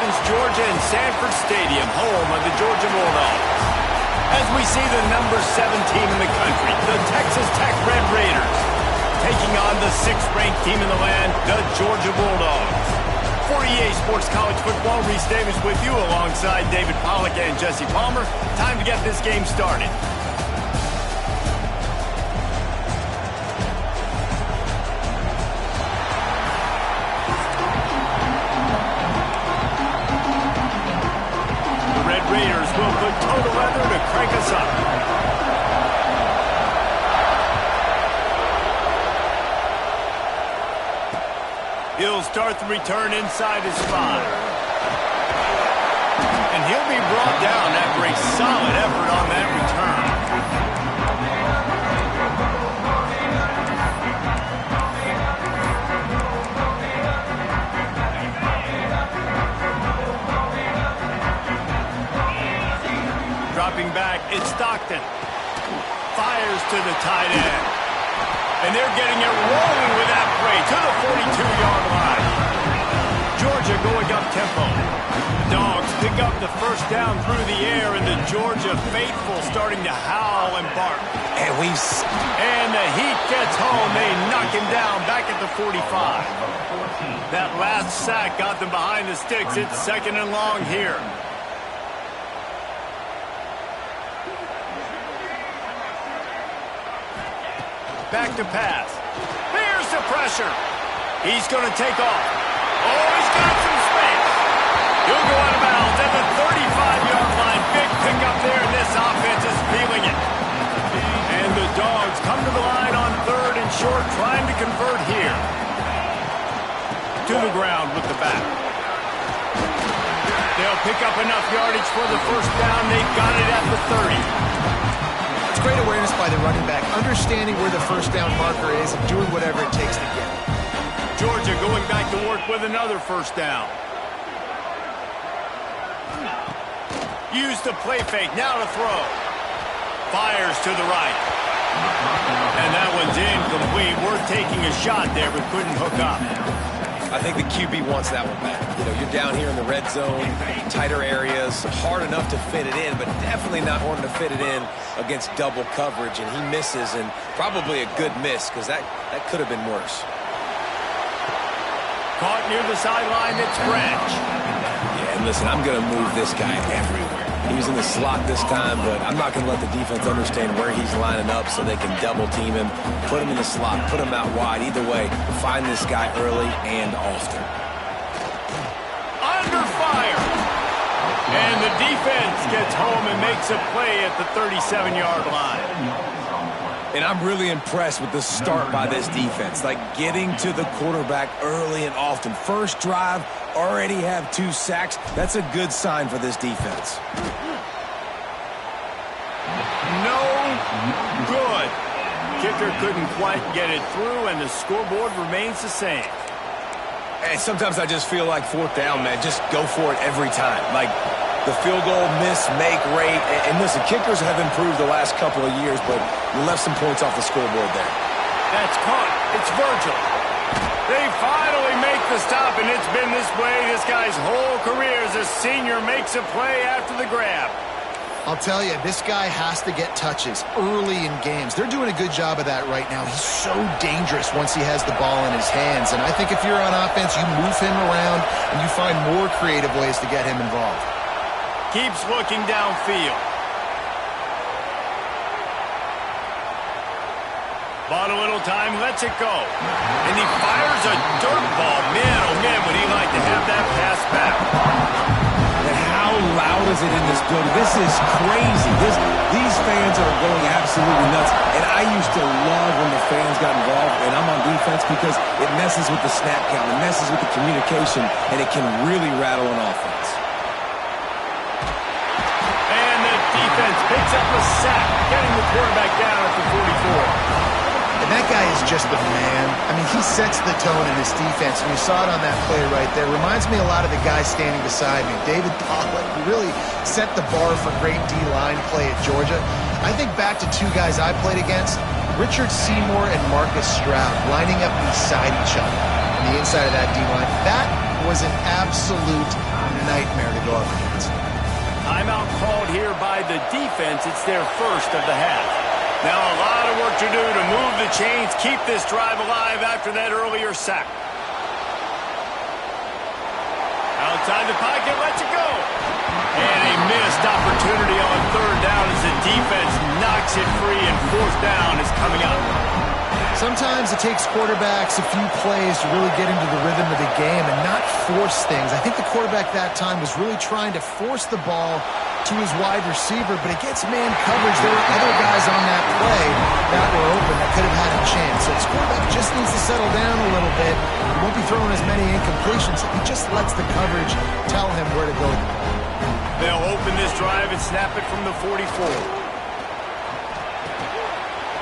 Athens, Georgia, and Sanford Stadium, home of the Georgia Bulldogs. As we see the number 7 team in the country, the Texas Tech Red Raiders, taking on the 6th-ranked team in the land, the Georgia Bulldogs. For EA Sports College Football, Reese Davis with you alongside David Pollack and Jesse Palmer. Time to get this game started. The Red Raiders will put total leather to crank us up. He'll start the return inside his 5. And he'll be brought down after a solid effort on that return. Dropping back, it's Stockton. Fires to the tight end. And they're getting it rolling with that play to the 42-yard line. Georgia going up tempo. The Dogs pick up the first down through the air, and the Georgia faithful starting to howl and bark. And the heat gets home. They knock him down back at the 45. That last sack got them behind the sticks. It's 2nd and long here. Back to pass. Here's the pressure. He's going to take off. Oh, he's got some space. He'll go out of bounds at the 35-yard line. Big pickup there, and this offense is feeling it. And the Dogs come to the line on 3rd and short, trying to convert here. To the ground with the back. They'll pick up enough yardage for the first down. They've got it at the 30. Great awareness by the running back, understanding where the first down marker is and doing whatever it takes to get it. Georgia going back to work with another first down. Use the play fake, now to throw. Fires to the right. And that one's incomplete. Worth taking a shot there, but couldn't hook up. I think the QB wants that one back. You know, you're down here in the red zone, tighter areas, hard enough to fit it in, but definitely not wanting to fit it in against double coverage, and he misses, and probably a good miss, because that could have been worse. Caught near the sideline, it's Branch. Yeah, and listen, I'm going to move this guy everywhere. He was in the slot this time, but I'm not going to let the defense understand where he's lining up so they can double team him, put him in the slot, put him out wide. Either way, find this guy early and often. Under fire. And the defense gets home and makes a play at the 37-yard line. And I'm really impressed with the start by this defense, like getting to the quarterback early and often. First drive, already have 2 sacks. That's a good sign for this defense. No good. Kicker couldn't quite get it through, and the scoreboard remains the same. And sometimes I just feel like 4th down, man. Just go for it every time. Like the field goal miss-make rate. And listen, kickers have improved the last couple of years, but you left some points off the scoreboard there. That's caught. It's Virgil. They finally make the stop, and it's been this way this guy's whole career as a senior makes a play after the grab. I'll tell you, this guy has to get touches early in games. They're doing a good job of that right now. He's so dangerous once he has the ball in his hands. And I think if you're on offense, you move him around and you find more creative ways to get him involved. Keeps looking downfield. Bought a little time, lets it go. And he fires a dirt ball. Man, oh man, would he like to have that pass back. And how loud is it in this building? This is crazy. These fans are going absolutely nuts. And I used to love when the fans got involved, and I'm on defense, because it messes with the snap count, it messes with the communication, and it can really rattle an offense. And the defense picks up a sack, getting the quarterback down at the 44. And that guy is just a man. I mean, he sets the tone in this defense, and you saw it on that play right there. Reminds me a lot of the guy standing beside me, David Pollack, who really set the bar for great D-line play at Georgia. I think back to 2 guys I played against, Richard Seymour and Marcus Stroud, lining up beside each other on the inside of that D-line. That was an absolute nightmare to go up against. Timeout called here by the defense. It's their first of the half. Now a lot of work to do to move the chains, keep this drive alive after that earlier sack. Outside the pocket, lets it go. And a missed opportunity on third down as the defense knocks it free, and fourth down is coming up. Sometimes it takes quarterbacks a few plays to really get into the rhythm of the game and not force things. I think the quarterback that time was really trying to force the ball to his wide receiver, but against man coverage, there were other guys on that play that were open that could have had a chance. So this quarterback just needs to settle down a little bit. He won't be throwing as many incompletions if he just lets the coverage tell him where to go with the ball. They'll open this drive and snap it from the 44.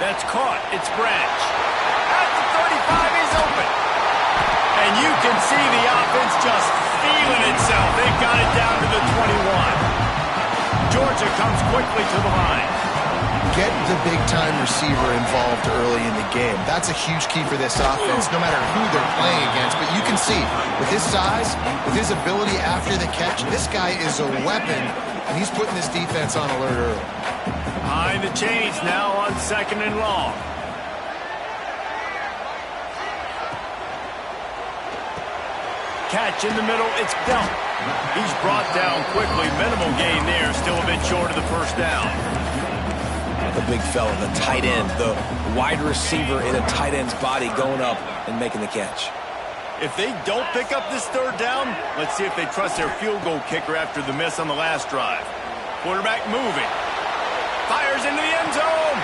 That's caught. It's Branch. At the 35, he's open. And you can see the offense just feeling itself. They've got it down to the 21. Georgia comes quickly to the line. Get the big-time receiver involved early in the game. That's a huge key for this offense, no matter who they're playing against. But you can see, with his size, with his ability after the catch, this guy is a weapon, and he's putting this defense on alert early. Behind the chains now on 2nd and long. Catch in the middle, it's Belt. He's brought down quickly. Minimal gain there, still a bit short of the first down. The big fella, the tight end, the wide receiver in a tight end's body going up and making the catch. If they don't pick up this third down, let's see if they trust their field goal kicker after the miss on the last drive. Quarterback moving. Fires into the end zone.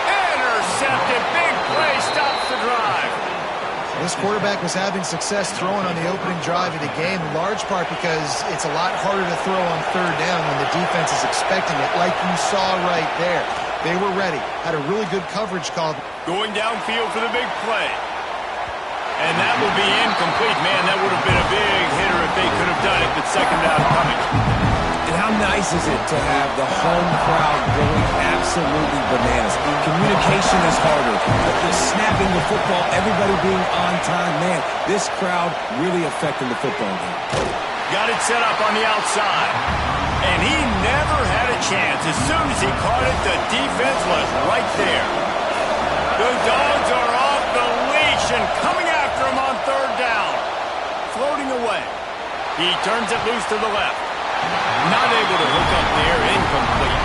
Intercepted. Big play stops the drive. This quarterback was having success throwing on the opening drive of the game, in large part because it's a lot harder to throw on third down when the defense is expecting it, like you saw right there. They were ready. Had a really good coverage call. Going downfield for the big play. And that will be incomplete. Man, that would have been a big hitter if they could have done it, but second down coming. And how nice is it to have the home crowd going absolutely bananas? Communication is harder. The snapping the football, everybody being on time. Man, this crowd really affecting the football game. Got it set up on the outside. And he never had a chance. As soon as he caught it, the defense was right there. The Dogs are off the leash and coming after him on third down. Floating away. He turns it loose to the left. Not able to hook up there. Incomplete.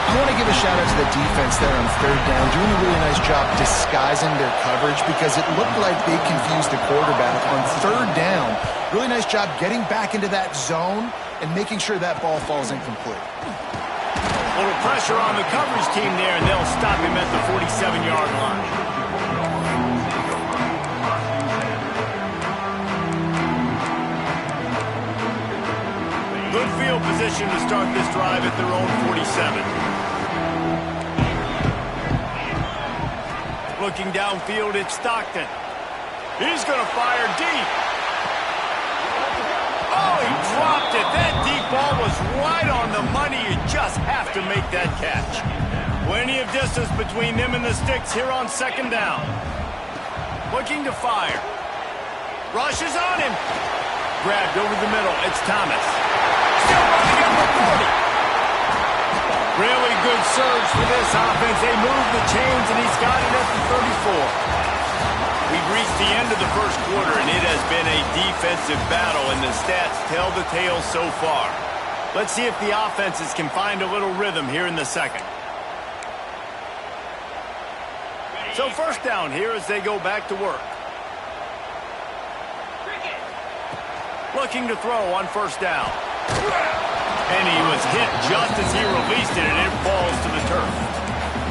I want to give a shout out to the defense there on third down, doing a really nice job disguising their coverage because it looked like they confused the quarterback on third down. Really nice job getting back into that zone and making sure that ball falls incomplete. A little pressure on the coverage team there, and they'll stop him at the 47-yard line. Good field position to start this drive at their own 47. Looking downfield, it's Stockton. He's going to fire deep. Oh, he dropped it. That deep ball was right on the money. You just have to make that catch. Plenty of distance between them and the sticks here on second down. Looking to fire. Rushes on him. Grabbed over the middle. It's Thomas. Still running up the 40. Really good surge for this offense. They move the chains, and he's got it at the 34. We've reached the end of the first quarter, and it has been a defensive battle, and the stats tell the tale so far. Let's see if the offenses can find a little rhythm here in the second. So first down here as they go back to work. Looking to throw on first down. And he was hit just as he released it, and it falls to the turf.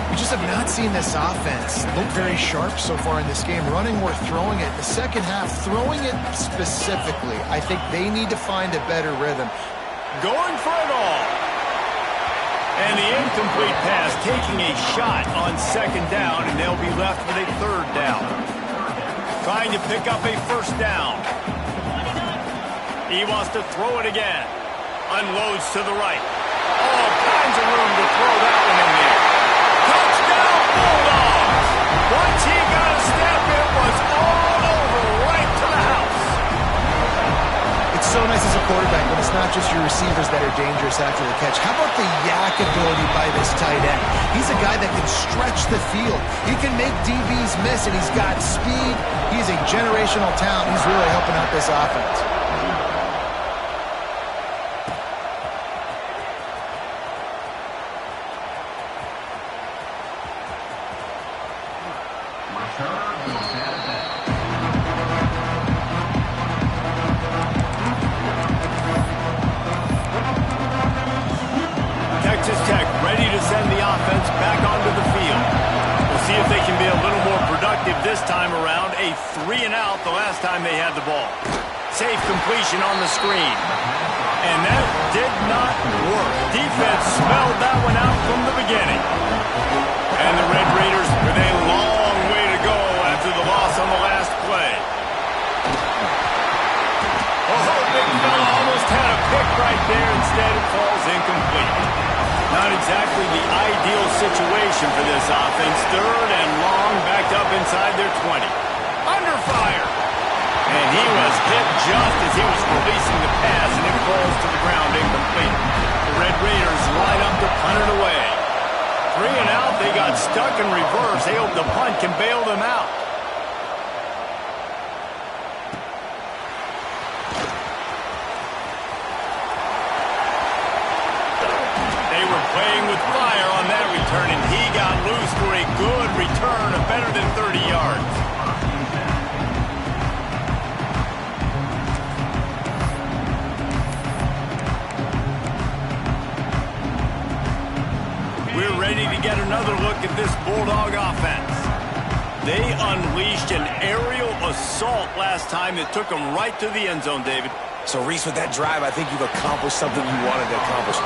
We just have not seen this offense look very sharp so far in this game, running or throwing it. The second half, throwing it specifically, I think they need to find a better rhythm. Going for it all. And the incomplete pass, taking a shot on second down, and they'll be left with a third down. Trying to pick up a first down. He wants to throw it again. Unloads to the right. All kinds of room to throw that one in there. Touchdown, Bulldogs! Once he got a step, it was all over right to the house. It's so nice as a quarterback when it's not just your receivers that are dangerous after the catch? How about the yak ability by this tight end? He's a guy that can stretch the field. He can make DBs miss, and he's got speed. He's a generational talent. He's really helping out this offense. Texas Tech ready to send the offense back onto the field. We'll see if they can be a little more productive this time around. A 3-and-out the last time they had the ball. Safe completion on the screen. And that did not work. Defense smelled that one out from the beginning. And the Red Raiders with a long way to go after the loss on the last play. Oh, big fella almost had a pick right there. Instead, it falls incomplete. Not exactly the ideal situation for this offense. 3rd and long, backed up inside their 20. Under fire. And he was hit just as he was releasing the pass, and it falls to the ground incomplete. The Red Raiders line up to punt it away. 3-and-out, they got stuck in reverse. They hope the punt can bail them out. Playing with fire on that return, and he got loose for a good return of better than 30 yards. We're ready to get another look at this Bulldog offense. They unleashed an aerial assault last time that took them right to the end zone, David. So, Reese, with that drive, I think you've accomplished something you wanted to accomplish.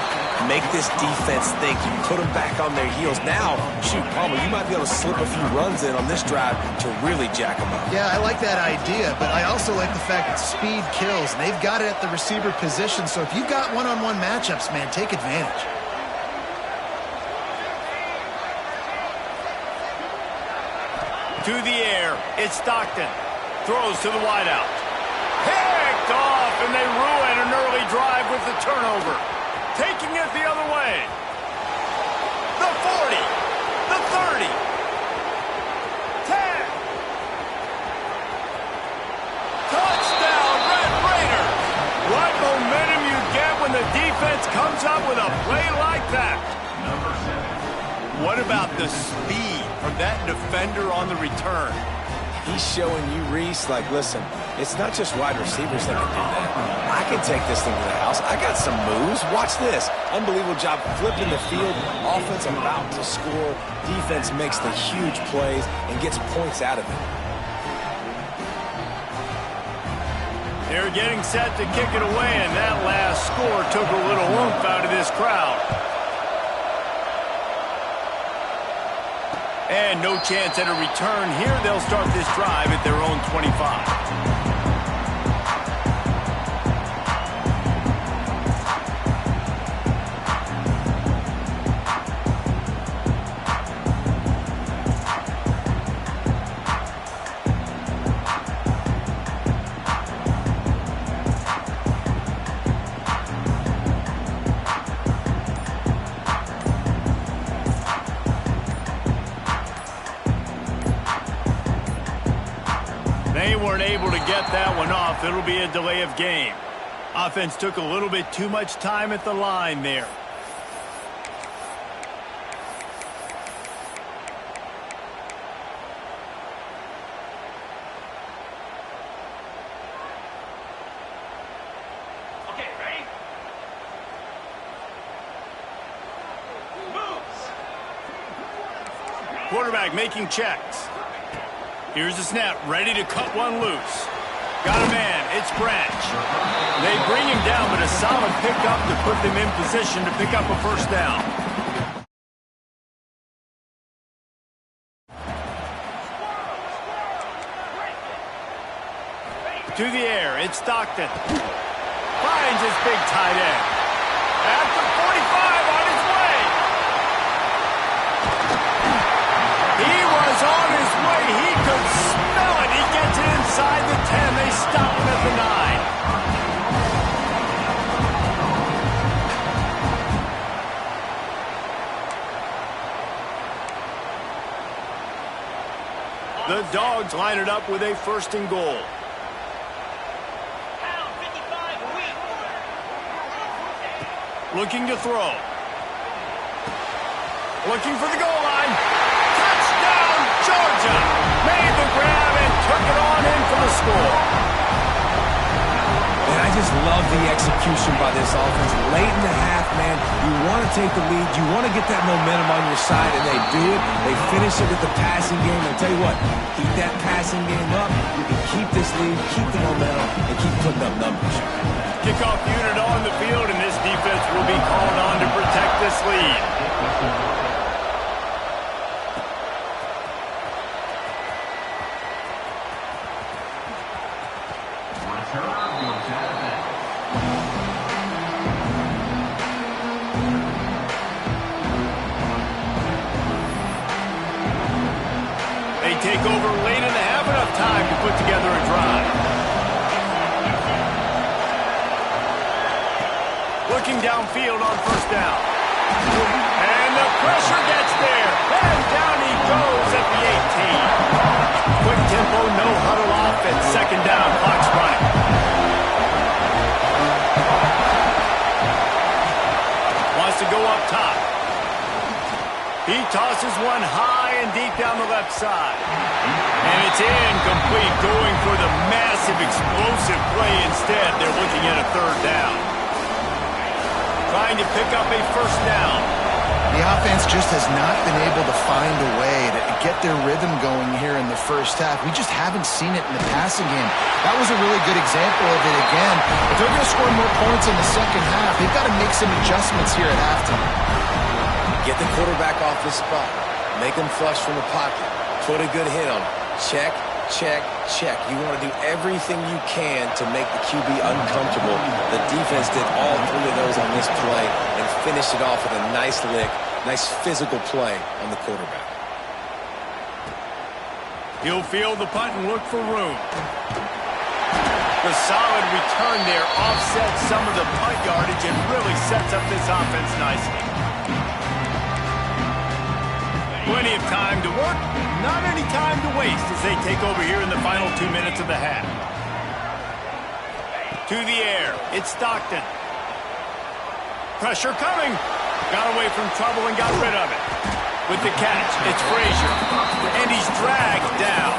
Make this defense think. You put them back on their heels. Now, shoot, Palmer, you might be able to slip a few runs in on this drive to really jack them up. Yeah, I like that idea, but I also like the fact that speed kills, and they've got it at the receiver position. So if you've got one-on-one matchups, man, take advantage. To the air, it's Stockton. Throws to the wideout. Picked off, and they ruin an early drive with the turnover. Taking it the other way. The 40, the 30, 10. Touchdown, Red Raiders. What momentum you get when the defense comes up with a play like that. What about the speed from that defender on the return? He's showing you, Reese, like, listen, it's not just wide receivers that can do that. I can take this thing to the house. I got some moves. Watch this. Unbelievable job flipping the field. Offense about to score. Defense makes the huge plays and gets points out of it. They're getting set to kick it away, and that last score took a little oomph out of this crowd. And no chance at a return here. They'll start this drive at their own 25. They weren't able to get that one off. It'll be a delay of game. Offense took a little bit too much time at the line there. Okay, ready? Moves. Quarterback making checks. Here's the snap, ready to cut one loose. Got a man, it's Branch. They bring him down, but a solid pickup to put them in position to pick up a first down. To the air, it's Stockton. Finds his big tight end. At the 45 on his way. He was on his way. He could smell it. He gets it inside the 10. They stop him at the 9. The Dogs line it up with a 1st and goal. Looking to throw. Looking for the goal line. Touchdown, Georgia! Made the grab and took it on in for the score. And I just love the execution by this offense. Late in the half, man, you want to take the lead. You want to get that momentum on your side, and they do it. They finish it with the passing game. I'll tell you what, keep that passing game up. You can keep this lead, keep the momentum, and keep putting up numbers. Kickoff unit on the field, and this defense will be called on to protect this lead. They take over late and have enough time to put together a drive. Looking downfield on 1st down. And the pressure gets there. And down he goes at the 18. Quick tempo, no huddle offense. 2nd down, clock's running. Wants to go up top. He tosses one high and deep down the left side. And it's incomplete, going for the massive, explosive play instead. They're looking at a 3rd down. Trying to pick up a 1st down. The offense just has not been able to find a way to get their rhythm going here in the 1st half. We just haven't seen it in the passing game. That was a really good example of it again. If they're going to score more points in the 2nd half, they've got to make some adjustments here at halftime. Get the quarterback off his spot. Make him flush from the pocket. Put a good hit on him. Check, check, check. You want to do everything you can to make the QB uncomfortable. The defense did all 3 of those on this play and finished it off with a nice lick, nice physical play on the quarterback. He'll field the punt and look for room. The solid return there offsets some of the punt yardage and really sets up this offense nicely. Plenty of time to work, not any time to waste as they take over here in the final 2 minutes of the half. To the air, it's Stockton. Pressure coming. Got away from trouble and got rid of it. With the catch, it's Frazier. And he's dragged down.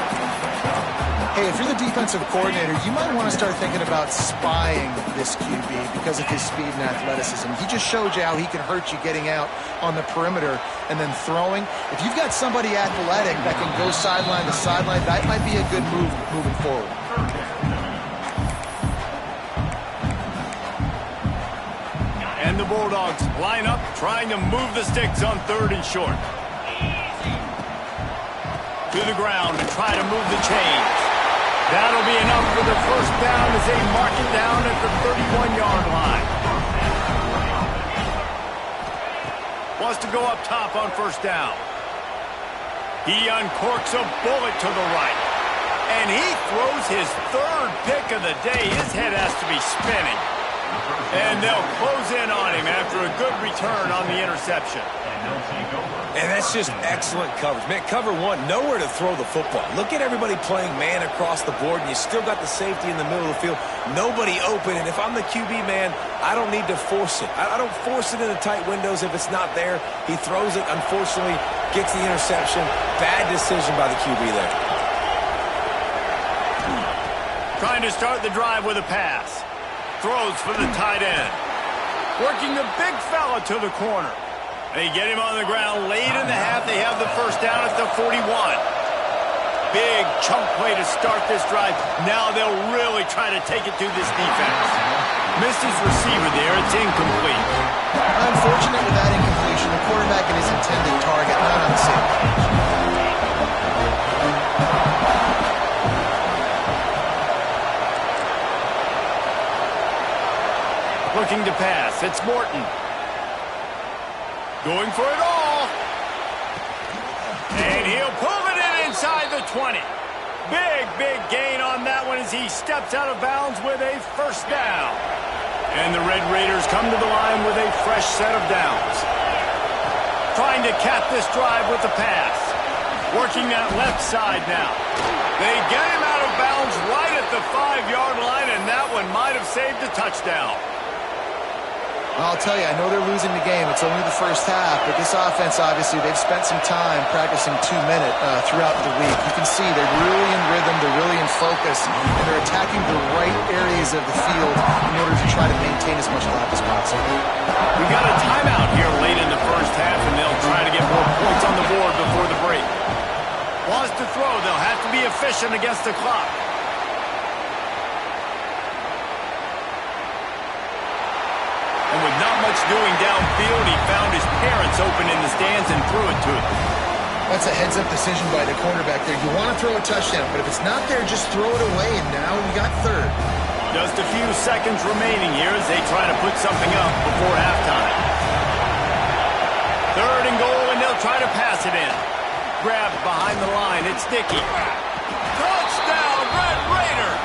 Hey, if you're the defensive coordinator, you might want to start thinking about spying this QB because of his speed and athleticism. He just showed you how he can hurt you getting out on the perimeter and then throwing. If you've got somebody athletic that can go sideline to sideline, that might be a good move moving forward. And the Bulldogs line up, trying to move the sticks on 3rd and short. To the ground and try to move the chains. That'll be enough for the 1st down as they mark it down at the 31-yard line. Wants to go up top on 1st down. He uncorks a bullet to the right. And he throws his 3rd pick of the day. His head has to be spinning. And they'll close in on him after a good return on the interception. And that's just excellent coverage. Man, cover 1, nowhere to throw the football. Look at everybody playing man across the board, and you still got the safety in the middle of the field. Nobody open, and if I'm the QB, man, I don't need to force it. I don't force it in the tight windows if it's not there. He throws it, unfortunately, gets the interception. Bad decision by the QB there. Trying to start the drive with a pass. Throws for the tight end. Working the big fella to the corner. They get him on the ground late in the half. They have the 1st down at the 41. Big chunk play to start this drive. Now they'll really try to take it to this defense. Missed his receiver there. It's incomplete. Unfortunate with that incompletion. The quarterback and his intended target not on the same page. Looking to pass. It's Morton. Going for it all. And he'll pull it in inside the 20. Big gain on that one as he steps out of bounds with a 1st down. And the Red Raiders come to the line with a fresh set of downs. Trying to cap this drive with the pass. Working that left side now. They get him out of bounds right at the 5-yard line, and that one might have saved a touchdown. I'll tell you, I know they're losing the game. It's only the first half, but this offense, obviously, they've spent some time practicing 2-minute throughout the week. You can see they're really in rhythm, they're really in focus, and they're attacking the right areas of the field in order to try to maintain as much clock as possible. We got a timeout here late in the first half, and they'll try to get more points on the board before the break. Wants to throw, they'll have to be efficient against the clock. And with not much doing downfield, he found his parents open in the stands and threw it to them. That's a heads-up decision by the cornerback there. You want to throw a touchdown, but if it's not there, just throw it away, and now we got third. Just a few seconds remaining here as they try to put something up before halftime. 3rd and goal, and they'll try to pass it in. Grabbed behind the line, it's Dickey. Touchdown, Red Raiders!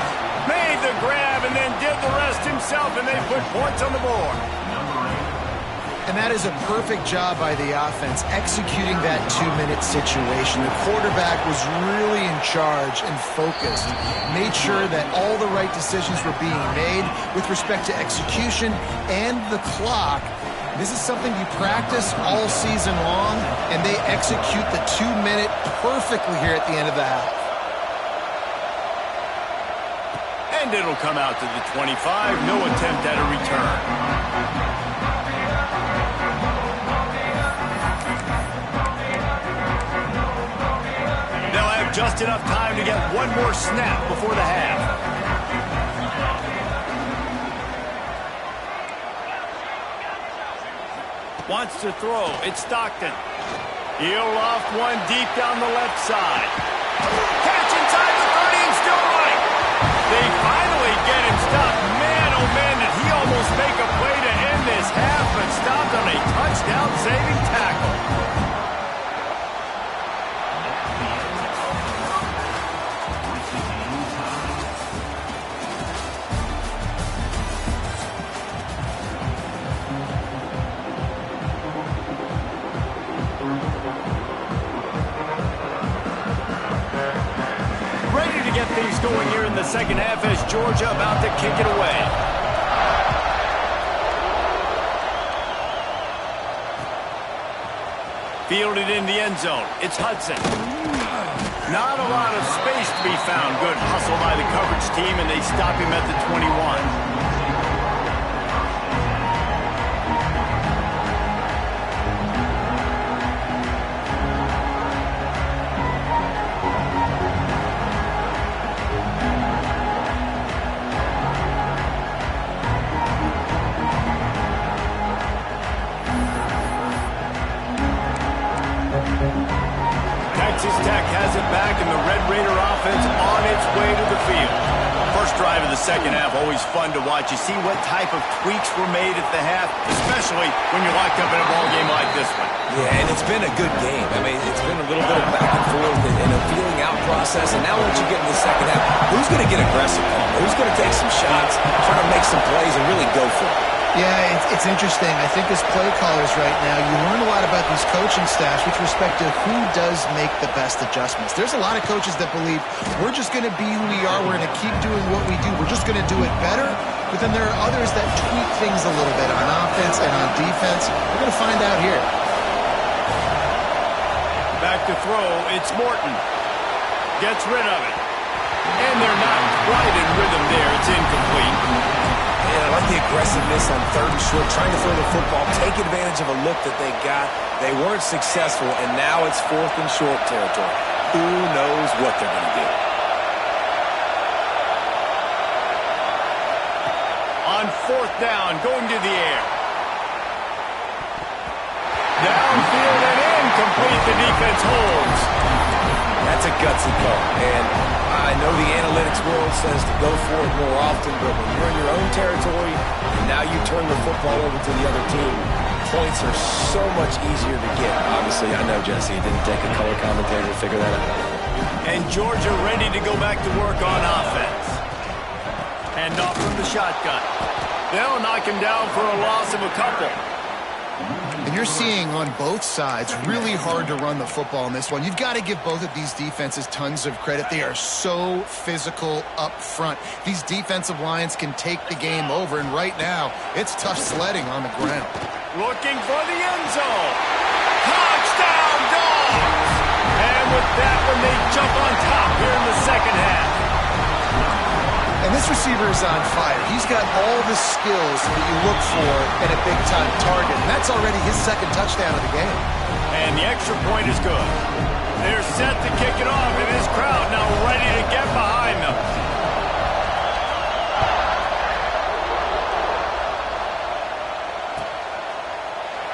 Made the grab and then did the rest himself, and they put points on the board. And that is a perfect job by the offense, executing that 2-minute situation. The quarterback was really in charge and focused, made sure that all the right decisions were being made with respect to execution and the clock. This is something you practice all season long, and they execute the 2-minute perfectly here at the end of the half. And it'll come out to the 25. No attempt at a return. They'll have just enough time to get one more snap before the half. Wants to throw. It's Stockton. He'll loft one deep down the left side. Catch inside the 30 and still running. They finally get him stopped. Man, oh man, did he almost make a play to end this half, but stopped on a touchdown-saving tackle. Get things going here in the second half as Georgia about to kick it away. Fielded in the end zone. It's Hudson. Not a lot of space to be found. Good hustle by the coverage team, and they stop him at the 21. Texas Tech has it back, and the Red Raider offense on its way to the field. First drive of the second half, always fun to watch. You see what type of tweaks were made at the half, especially when you're locked up in a ball game like this one. Yeah, and it's been a good game. I mean, it's been a little bit of back and forth and a feeling out process. And now once you get in the second half, who's going to get aggressive? Who's going to take some shots, try to make some plays, and really go for it? Yeah, it's interesting. I think as play callers right now, you learn a lot about these coaching staffs with respect to who does make the best adjustments. There's a lot of coaches that believe we're just going to be who we are. We're going to keep doing what we do. We're just going to do it better. But then there are others that tweak things a little bit on offense and on defense. We're going to find out here. Back to throw. It's Morton. Gets rid of it. And they're not quite in rhythm there. It's incomplete. Man, I like the aggressiveness on 3rd and short, trying to throw the football, take advantage of a look that they got. They weren't successful, and now it's 4th and short territory. Who knows what they're going to do? On 4th down, going to the air. Downfield and incomplete. The defense holds. That's a gutsy call, and I know the analytics world says to go for it more often, but when you're in your own territory and now you turn the football over to the other team, points are so much easier to get. Obviously, I know, Jesse, it didn't take a color commentator to figure that out. And Georgia ready to go back to work on offense. Hand off from the shotgun. They'll knock him down for a loss of a couple. And you're seeing on both sides really hard to run the football in this one. You've got to give both of these defenses tons of credit. They are so physical up front. These defensive lines can take the game over, and right now, it's tough sledding on the ground. Looking for the end zone. Touchdown, Dogs! And with that one, they jump on top here in the second half. And this receiver is on fire. He's got all the skills that you look for in a big-time target, and that's already his second touchdown of the game. And the extra point is good. They're set to kick it off, and this crowd now ready to get behind them.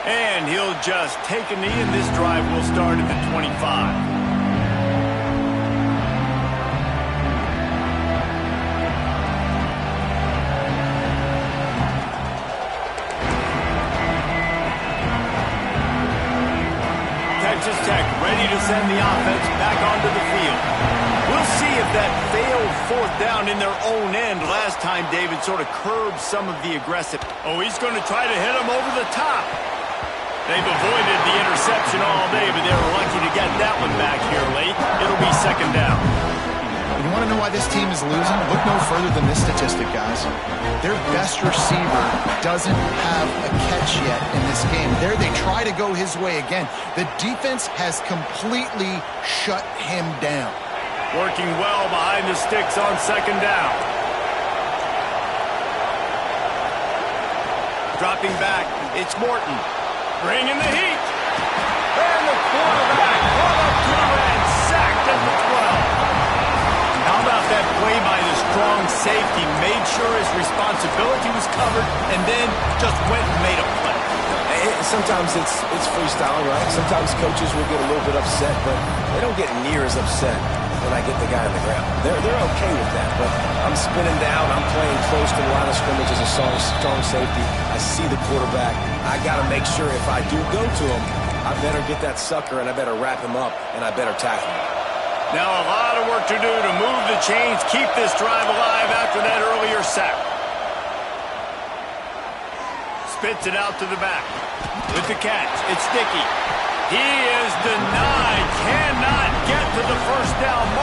And he'll just take a knee, and this drive will start at the 25. Texas Tech ready to send the offense back onto the field. We'll see if that failed fourth down in their own end. Last time, David sort of curbed some of the aggressive. Oh, he's going to try to hit him over the top. They've avoided the interception all day, but they were lucky to get that one back here late. It'll be second down. You want to know why this team is losing? Look no further than this statistic, guys. Their best receiver doesn't have a catch yet in this game. There they try to go his way again. The defense has completely shut him down. Working well behind the sticks on second down. Dropping back, it's Morton. Bringing the heat. And the quarterback brought up through and sacked at the 12. How about that play by the strong safety? Made sure his responsibility was covered and then just went and made a play. Sometimes it's freestyling, right? Sometimes coaches will get a little bit upset, but they don't get near as upset when I get the guy on the ground. They're okay with that, but I'm spinning down. I'm playing close to the line of scrimmage as a strong safety. I see the quarterback. I got to make sure if I do go to him, I better get that sucker and I better wrap him up and I better tackle him. Now a lot of work to do to move the chains, keep this drive alive after that earlier sack. Spits it out to the back. With the catch, it's Dickey. He is denied, cannot get to the first down mark.